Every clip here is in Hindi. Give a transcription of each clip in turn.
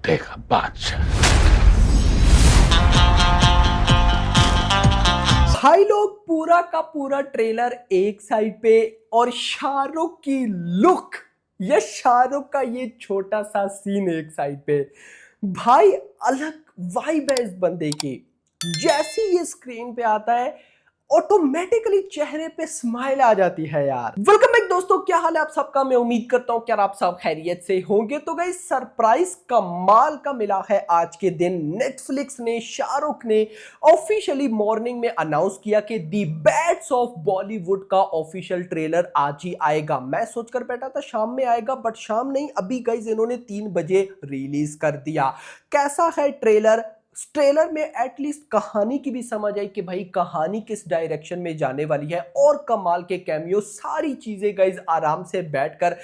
देखा बादशाह। भाई लोग पूरा का पूरा ट्रेलर एक साइड पे और शाहरुख की लुक, ये शाहरुख का ये छोटा सा सीन एक साइड पे। भाई अलग वाइब है इस बंदे की। जैसे ये स्क्रीन पे आता है ऑटोमेटिकली चेहरे पे स्माइल आ जाती है यार। वेलकम बैक दोस्तों, क्या हाल है आप सबका। मैं उम्मीद करता हूं कि यार आप सब खैरियत से होंगे। तो गाइस सरप्राइज कमाल का मिला है आज के दिन। नेटफ्लिक्स ने, शाहरुख ने ऑफिशियली मॉर्निंग में अनाउंस किया कि दी बैड्स ऑफ बॉलीवुड का ऑफिशियल ट्रेलर आज ही आएगा। मैं सोचकर बैठा था शाम में आएगा, बट शाम नहीं, अभी गाइस इन्होंने 3 बजे रिलीज कर दिया। कैसा है ट्रेलर? ट्रेलर में एटलीस्ट कहानी की भी समझ आई कि भाई कहानी किस डायरेक्शन में जाने वाली है, और कमाल के कैमियो, सारी चीजें गाइस आराम से बैठकर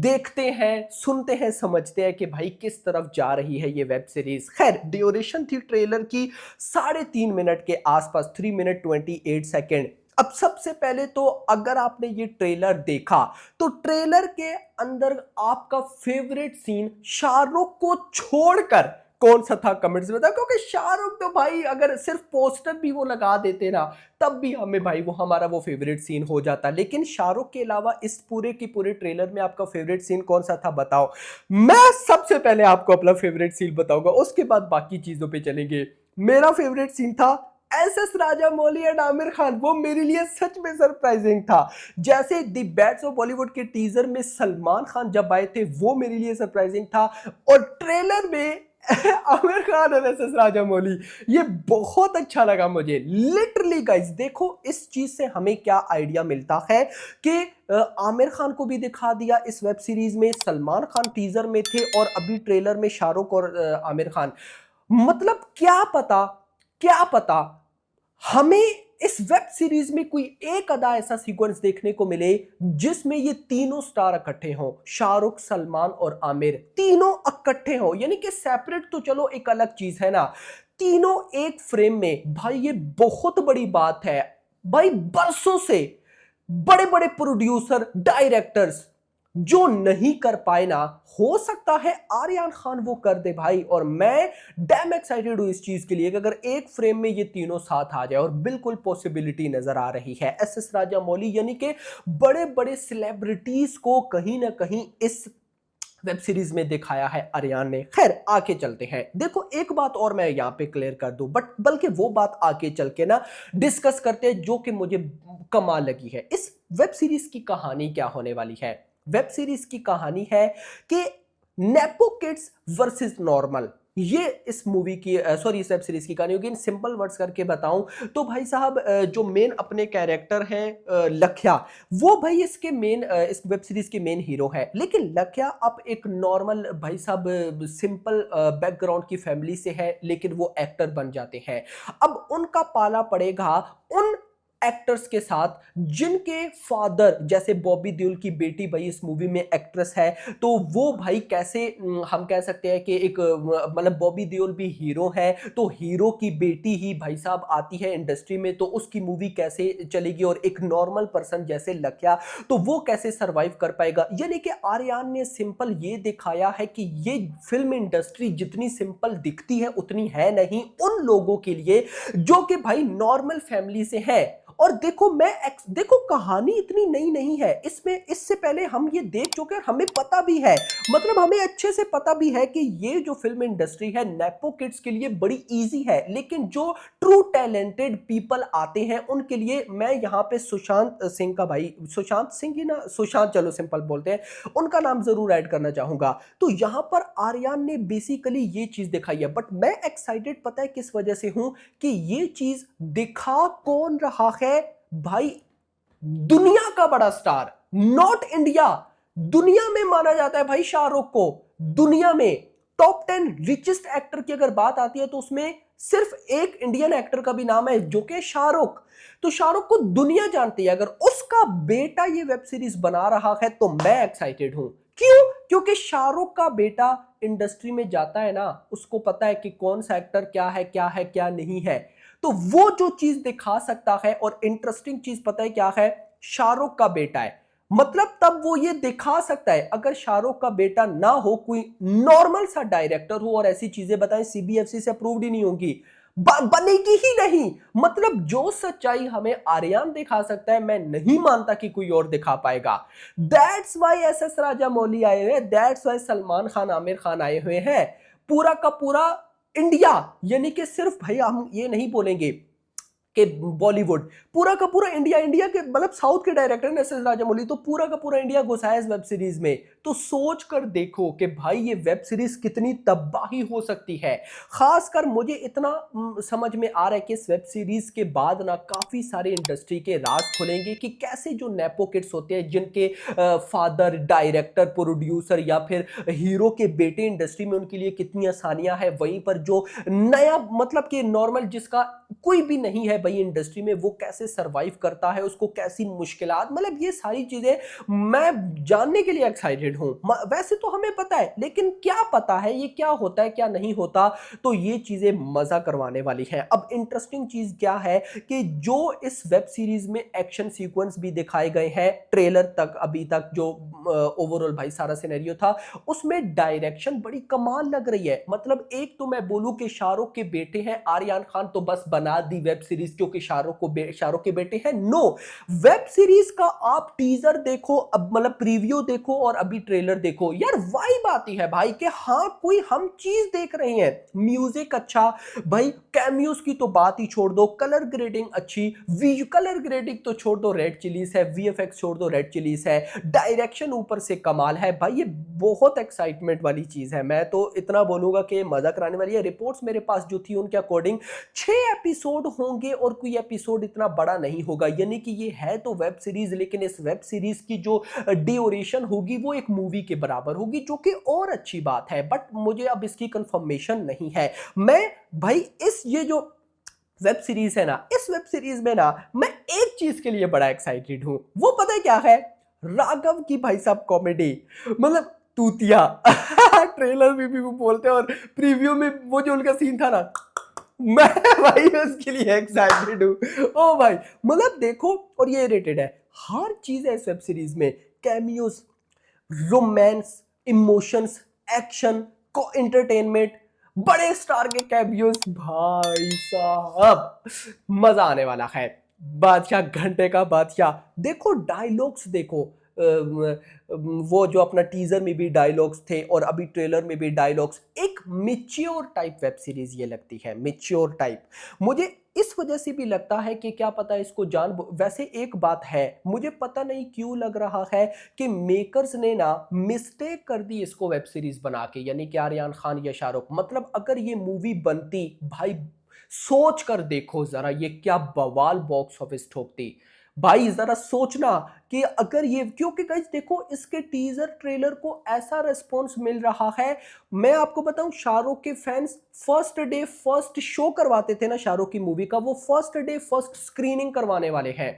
देखते हैं, सुनते हैं, समझते हैं कि भाई किस तरफ जा रही है ये वेब सीरीज। खैर ड्यूरेशन थी ट्रेलर की 3.5 मिनट के आसपास, 3 मिनट 28 सेकेंड। अब सबसे पहले तो अगर आपने ये ट्रेलर देखा तो ट्रेलर के अंदर आपका फेवरेट सीन शाहरुख को छोड़कर कौन सा था, कमेंट्स में बताओ। क्योंकि शाहरुख तो भाई अगर सिर्फ पोस्टर भी वो लगा देते ना, तब भी हमें भाई वो हमारा वो फेवरेट सीन हो जाता। लेकिन शाहरुख के अलावा इस पूरे की पूरे ट्रेलर में आपका फेवरेट सीन कौन सा था बताओ। मैं सबसे पहले आपको अपना फेवरेट सीन बताऊंगा, उसके बाद बाकी चीजों पे चलेंगे। मेरा फेवरेट सीन था एसएस राजामौली एंड आमिर खान। वो मेरे लिए सच में सरप्राइजिंग था। जैसे दी बैड्स ऑफ बॉलीवुड के टीजर में सलमान खान जब आए थे, वो मेरे लिए सरप्राइजिंग था। और ट्रेलर में आमिर खान और एसएस राजामौली, ये बहुत अच्छा लगा मुझे। लिटरली गाइस देखो इस चीज से हमें क्या आइडिया मिलता है कि आमिर खान को भी दिखा दिया इस वेब सीरीज में, सलमान खान टीजर में थे और अभी ट्रेलर में शाहरुख और आमिर खान। मतलब क्या पता हमें इस वेब सीरीज में कोई एक अदा ऐसा सीक्वेंस देखने को मिले जिसमें ये तीनों स्टार इकट्ठे हों। शाहरुख, सलमान और आमिर तीनों इकट्ठे हों, यानी कि सेपरेट तो चलो एक अलग चीज है ना, तीनों एक फ्रेम में। भाई ये बहुत बड़ी बात है। भाई बरसों से बड़े बड़े प्रोड्यूसर, डायरेक्टर्स जो नहीं कर पाए ना, हो सकता है आर्यन खान वो कर दे भाई। और मैं डैम एक्साइटेड हूं इस चीज के लिए कि अगर एक फ्रेम में ये तीनों साथ आ जाए, और बिल्कुल पॉसिबिलिटी नजर आ रही है। एसएस राजामौली यानी कि बड़े बड़े सेलिब्रिटीज को कहीं ना कहीं इस वेब सीरीज में दिखाया है आर्यन ने। खैर आगे चलते हैं। देखो एक बात और मैं यहां पे क्लियर कर दूं, बट बल्कि वो बात आगे चल के ना डिस्कस करते हैं जो कि मुझे कमाल लगी है। इस वेब सीरीज की कहानी क्या होने वाली है? वेब सीरीज की कहानी है कि नेपो किड्स वर्सेस नॉर्मल, ये इस मूवी की सॉरी इस वेब सीरीज की कहानी होगी। इन सिंपल वर्ड्स करके बताऊं तो भाई साहब जो मेन अपने कैरेक्टर है लखिया, वो भाई इसके मेन इस वेब सीरीज के मेन हीरो है। लेकिन लखिया अब एक नॉर्मल भाई साहब सिंपल बैकग्राउंड की फैमिली से है, लेकिन वो एक्टर बन जाते हैं। अब उनका पाला पड़ेगा उन एक्टर्स के साथ जिनके फादर, जैसे बॉबी देओल की बेटी भाई इस मूवी में एक्ट्रेस है, तो वो भाई कैसे हम कह सकते हैं कि एक मतलब बॉबी देओल भी हीरो है, तो हीरो की बेटी ही भाई साहब आती है इंडस्ट्री में, तो उसकी मूवी कैसे चलेगी। और एक नॉर्मल पर्सन जैसे लखिया, तो वो कैसे सरवाइव कर पाएगा। यानी कि आर्यन ने सिंपल ये दिखाया है कि ये फिल्म इंडस्ट्री जितनी सिंपल दिखती है उतनी है नहीं उन लोगों के लिए जो कि भाई नॉर्मल फैमिली से है। और देखो कहानी इतनी नई नहीं है इसमें, इससे पहले हम ये देख चुके हैं, हमें पता भी है, मतलब हमें अच्छे से पता भी है कि ये जो फिल्म इंडस्ट्री है नेपो किड्स के लिए बड़ी इजी है। लेकिन जो ट्रू टैलेंटेड पीपल आते हैं उनके लिए, मैं यहाँ पे सुशांत सिंह का भाई, सुशांत सिंह ही ना, सुशांत चलो सिंपल बोलते हैं, उनका नाम जरूर ऐड करना चाहूंगा। तो यहाँ पर आर्यन ने बेसिकली ये चीज दिखाई है। बट मैं एक्साइटेड पता है किस वजह से हूं कि ये चीज दिखा कौन रहा है भाई, दुनिया का बड़ा स्टार, नॉट इंडिया, दुनिया में माना जाता है भाई शाहरुख को। दुनिया में टॉप 10 रिचेस्ट एक्टर की अगर बात आती है तो उसमें सिर्फ एक इंडियन एक्टर का भी नाम है जो कि शाहरुख। तो शाहरुख को दुनिया जानती है। अगर उसका बेटा ये वेब सीरीज बना रहा है तो मैं एक्साइटेड हूं। क्यों? क्योंकि शाहरुख का बेटा इंडस्ट्री में जाता है ना, उसको पता है कि कौन सा एक्टर क्या है क्या नहीं है। तो वो जो चीज दिखा सकता है, और इंटरेस्टिंग चीज पता है क्या है, शाहरुख का बेटा है। मतलब तब वो ये दिखा सकता है, अगर शाहरुख का बेटा ना हो, कोई नॉर्मल सा डायरेक्टर हो और ऐसी चीजें बताएं, सीबीएफसी से अप्रूव्ड ही नहीं होंगी, बनेगी ही नहीं। मतलब जो सच्चाई हमें आर्यन दिखा सकता है, मैं नहीं मानता कि कोई और दिखा पाएगा। दैट्स वाई एसएस राजामौली आए हुए हैं, दैट्स वाई सलमान खान, आमिर खान आए हुए हैं। पूरा का पूरा इंडिया, यानी कि सिर्फ भाई हम ये नहीं बोलेंगे कि बॉलीवुड, पूरा का पूरा इंडिया, इंडिया के मतलब साउथ के डायरेक्टर ने एस राजामौली, तो पूरा का पूरा इंडिया घुसा है इस वेब सीरीज में। तो सोच कर देखो कि भाई ये वेब सीरीज कितनी तबाही हो सकती है। खासकर मुझे इतना समझ में आ रहा है कि इस वेब सीरीज के बाद ना काफी सारे इंडस्ट्री के राज खुलेंगे कि कैसे जो नेपो किड्स होते हैं, जिनके फादर डायरेक्टर, प्रोड्यूसर या फिर हीरो के बेटे इंडस्ट्री में, उनके लिए कितनी आसानियां हैं। वहीं पर जो नया मतलब कि नॉर्मल जिसका कोई भी नहीं है भाई इंडस्ट्री में, वो कैसे सरवाइव करता है, उसको कैसी मुश्किलात, मतलब ये सारी चीजें मैं जानने के लिए एक्साइटेड हूं। वैसे तो हमें पता है, लेकिन क्या पता है ये क्या होता है क्या नहीं होता, तो ये चीजें मजा करवाने वाली हैं। अब इंटरेस्टिंग चीज क्या है कि जो इस वेब सीरीज में एक्शन सीक्वेंस भी दिखाए गए हैं, ट्रेलर तक अभी तक जो ओवरऑल भाई सारा सिनेरियो था, उसमें डायरेक्शन बड़ी कमाल लग रही है। मतलब एक तो मैं बोलूं कि शाहरुख के बेटे हैं आर्यन खान, तो बस बना दी वेब सीरीज क्योंकि शाहरुख के बेटे हैं। नो, वेब सीरीज का आप टीजर देखो, अब मतलब प्रीव्यू देखो और अभी ट्रेलर देखो, यार वाइब आती है भाई कि हाँ कोई हम चीज देख रहे हैं। म्यूजिक अच्छा भाई, कैमियोस की तो बात ही छोड़ दो, कलर ग्रेडिंग अच्छी, कलर ग्रेडिंग तो छोड़ दो, रेड चिलीज है, वीएफएक्स छोड़ दो, रेड चिलीज है, डायरेक्शन ऊपर से कमाल है भाई। ये बहुत एक्साइटमेंट वाली चीज है, मैं तो इतना बोलूंगा कि मजा कराने वाली है। रिपोर्ट्स मेरे पास जो थी उनके अकॉर्डिंग 6 एपिसोड होंगे और कोई एपिसोड इतना बड़ा नहीं होगा, यानी कि ये है तो वेब सीरीज, लेकिन इस वेब सीरीज की जो ड्यूरेशन होगी वो एक मूवी के बराबर होगी, जो कि और अच्छी बात है। बट मुझे अब इसकी कंफर्मेशन नहीं है। मैं भाई इस ये जो वेब सीरीज है ना, इस वेब सीरीज में ना मैं एक चीज के लिए बड़ा एक्साइटेड हूं, वो पता है क्या है? राघव की भाई साहब कॉमेडी, मतलब तूतिया ट्रेलर में भी वो बोलते हैं और प्रीव्यू में वो जो उनका सीन था ना, मैं भाई उसके लिए एक्साइटेड हूं। ओ भाई मतलब देखो, और ये रेटेड है, हर चीज है इस वेब सीरीज में, कैमियोस, रोमांस, इमोशंस, एक्शन, को एंटरटेनमेंट, बड़े स्टार के कैमियोस, भाई साहब मजा आने वाला है। बादशाह, घंटे का बादशाह, देखो डायलॉग्स देखो, वो जो अपना टीजर में भी डायलॉग्स थे और अभी ट्रेलर में भी डायलॉग्स, एक मिच्योर टाइप वेब सीरीज ये लगती है, मिच्योर टाइप। मुझे इस वजह से भी लगता है कि क्या पता इसको वैसे एक बात है, मुझे पता नहीं क्यों लग रहा है कि मेकर्स ने ना मिस्टेक कर दी इसको वेब सीरीज बना के, यानी कि आर्यन खान या शाहरुख। मतलब अगर ये मूवी बनती भाई, सोच कर देखो जरा ये क्या बवाल बॉक्स ऑफिस ठोकती। भाई जरा सोचना कि अगर ये, क्योंकि गाइस देखो इसके टीजर ट्रेलर को ऐसा रिस्पॉन्स मिल रहा है। मैं आपको बताऊं, शाहरुख के fans first day first show करवाते थे ना शाहरुख की मूवी का, वो फर्स्ट डे फर्स्ट स्क्रीनिंग करवाने वाले हैं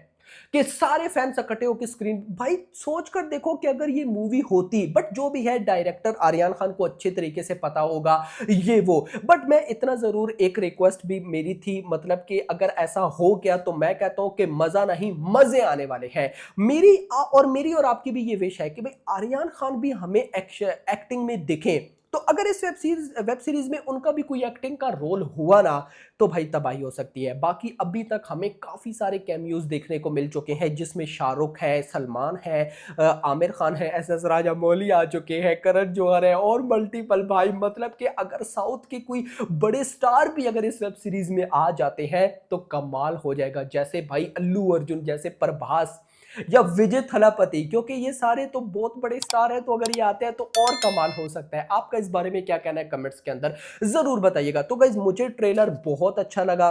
कि सारे फैंस इकट्ठे होकर स्क्रीन। भाई सोच कर देखो कि अगर ये मूवी होती, बट जो भी है डायरेक्टर आर्यन खान को अच्छे तरीके से पता होगा ये वो। बट मैं इतना जरूर, एक रिक्वेस्ट भी मेरी थी, मतलब कि अगर ऐसा हो गया तो मैं कहता हूं कि मजा नहीं मजे आने वाले हैं। मेरी और आपकी भी ये विश है कि भाई आर्यन खान भी हमें एक्टिंग में दिखें। तो अगर इस वेब सीरीज में उनका भी कोई एक्टिंग का रोल हुआ ना, तो भाई तबाही हो सकती है। बाकी अभी तक हमें काफी सारे कैमियोज देखने को मिल चुके हैं, जिसमें शाहरुख है, सलमान है, आमिर खान है, एस एस राजामौली आ चुके हैं, करण जौहर है और मल्टीपल भाई। मतलब कि अगर साउथ के कोई बड़े स्टार भी अगर इस वेब सीरीज में आ जाते हैं तो कमाल हो जाएगा, जैसे भाई अल्लू अर्जुन, जैसे प्रभास या विजय थलापति, क्योंकि ये सारे तो बहुत बड़े स्टार हैं, तो अगर ये आते हैं तो और कमाल हो सकता है। आपका इस बारे में क्या कहना है कमेंट्स के अंदर जरूर बताइएगा। तो गाइज मुझे ट्रेलर बहुत अच्छा लगा।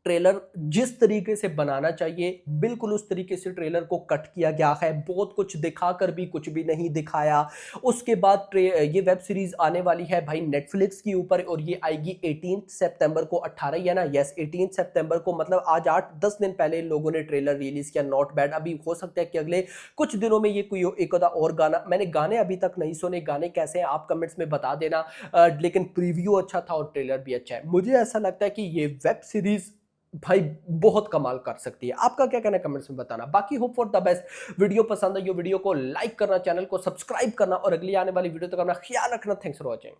ट्रेलर जिस तरीके से बनाना चाहिए बिल्कुल उस तरीके से ट्रेलर को कट किया गया है, बहुत कुछ दिखाकर भी कुछ भी नहीं दिखाया। उसके बाद ये वेब सीरीज आने वाली है भाई नेटफ्लिक्स के ऊपर, और ये आएगी 18 सितंबर को, 18 ही है ना, यस 18 सितंबर को, मतलब आज 8-10 दिन पहले इन लोगों ने ट्रेलर रिलीज किया। Not bad. अभी हो सकता है कि अगले कुछ दिनों में ये कोई एक आधा और गाना, मैंने गाने अभी तक नहीं सुने, गाने कैसे हैं आप कमेंट्स में बता देना। लेकिन प्रीव्यू अच्छा था और ट्रेलर भी अच्छा है। मुझे ऐसा लगता है कि ये वेब सीरीज भाई बहुत कमाल कर सकती है। आपका क्या कहना है कमेंट्स में बताना। बाकी hope for the best. Video पसंद है, वीडियो को लाइक करना, चैनल को सब्सक्राइब करना और अगली आने वाली वीडियो तक अपना ख्याल रखना। Thanks for watching.